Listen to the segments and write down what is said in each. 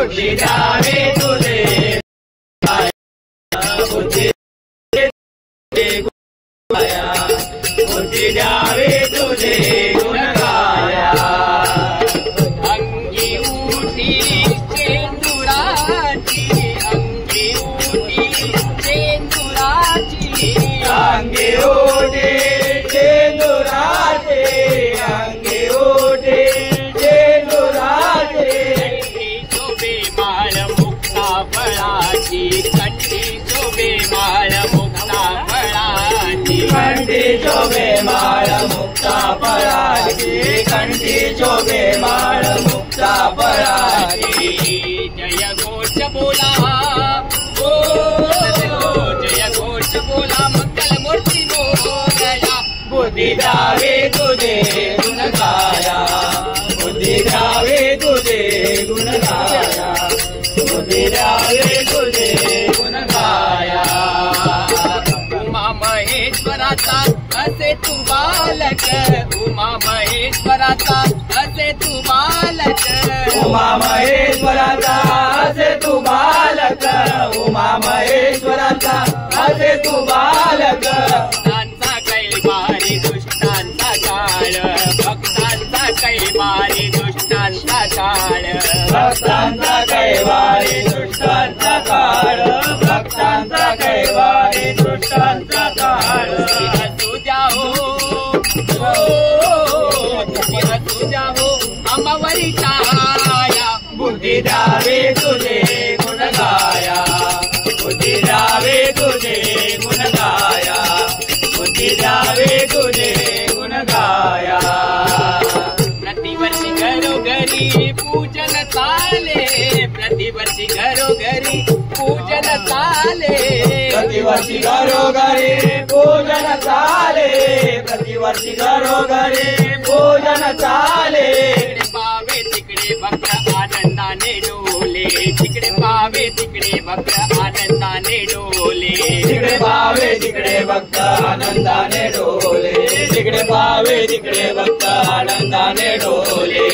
बुद्धी द्यावे तुझे बुद्धी बुद्धी द्यावे तुझे गुण गाया अंगी उठी शेंदुराची अंगी उठी शेंदुराची अंगी उठे शेंदुराचे अंगी उठे शेंदुराचे शोभे माळ मुक्ता फळाची कंठी शोभे माळ मुक्ता फळाची कंठी शोभे माळ मुक्ता फळाची कंठी शोभे माळ मुक्ता फळाची जय घोष बोला ओ जय घोष बोला मंगल मूर्ती बोलया बुद्धी द्यावे तुझे गुण गाया बुद्धी द्यावे तुझे गुण गाया बुद्धी द्यावे तुझे गुण गाया उमा महेश्वराचा असे तू बालक उमा महेश्वराचा असे तू बालक उमा महेश्वराचा असे तू बालक उमा महेश्वराचा असे तू बालक भक्तांचा कैवारी दुष्टांचा काळ भक्तांचा कैवारी दुष्टांचा काळ भक्तांचा कैवारी दुष्टांचा काळ भक्तांचा कैवारी दुष्टांचा काळ तुझ्या हो तुझ्या हो अंबावरी छाया बुद्धी द्यावे तुझे गुण गाया बुद्धी द्यावे तुझे गुण गाया बुद्धी द्यावे तुझे गुण गाया प्रतिवर्षी घरोघरी पूजन चाले प्रतिवर्षी घरोघरी पूजन चाले प्रतिवर्षी घरोघरी पूजन चाले प्रतिवर्षी घरोघरी पूजन चाले तिकडे पावे तिकडे भक्त आनंदाने डोले तिकडे पावे तिकडे भक्त आनंदाने डोले तिकडे पावे तिकडे भक्त आनंदाने डोले तिकडे पावे तिकडे भक्त आनंदाने डोले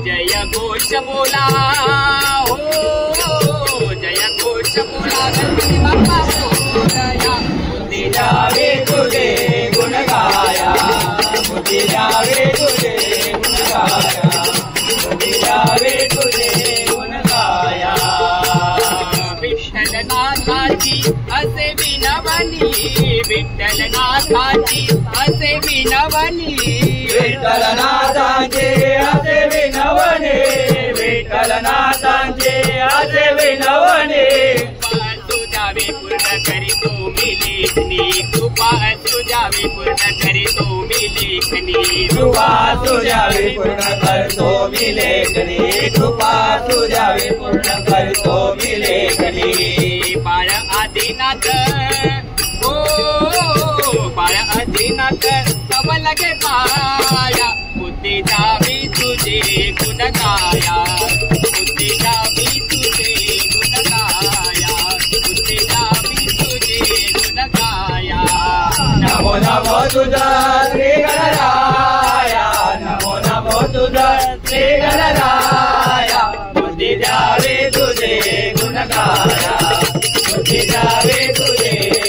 जय घोष बोला हो जय घोष बोला गणपती बाप्पा बोलया बुद्धी द्यावे तुझे गुण गाया बुद्धी द्यावे तुझे गुण गाया बुद्धी द्यावे तुझे गुण गाया विठ्ठलनाथाची असे विनवणी विठ्ठलनाथाची असे विनवणी विठ्ठलनाथांचे असे विनवणे विठ्ठलनाथांचे असे विनवणे तुझ्यावे पूर्ण करी तो मी लेखनी कृपा तुझ्यावे पूर्ण करी तो मी लेखनी कृपा तुझ्यावे पूर्ण करतो मी लेखनी कृपा तुझ्यावे पूर्ण करतो मी लेखनी बाळ आदिनाथ ओ बाळ आदिनाथ तव लगे पाया बुद्धी द्यावी तुझे गुण गाया बुद्धी द्यावी तुझे गुण गाया बुद्धी द्यावी तुझे गुण गाया नमो नमो तुझा श्री गणराया नमो नमो तुझा श्री गणराया बुद्धी द्यावे तुझे गुण गाया बुद्धी द्यावे तुझे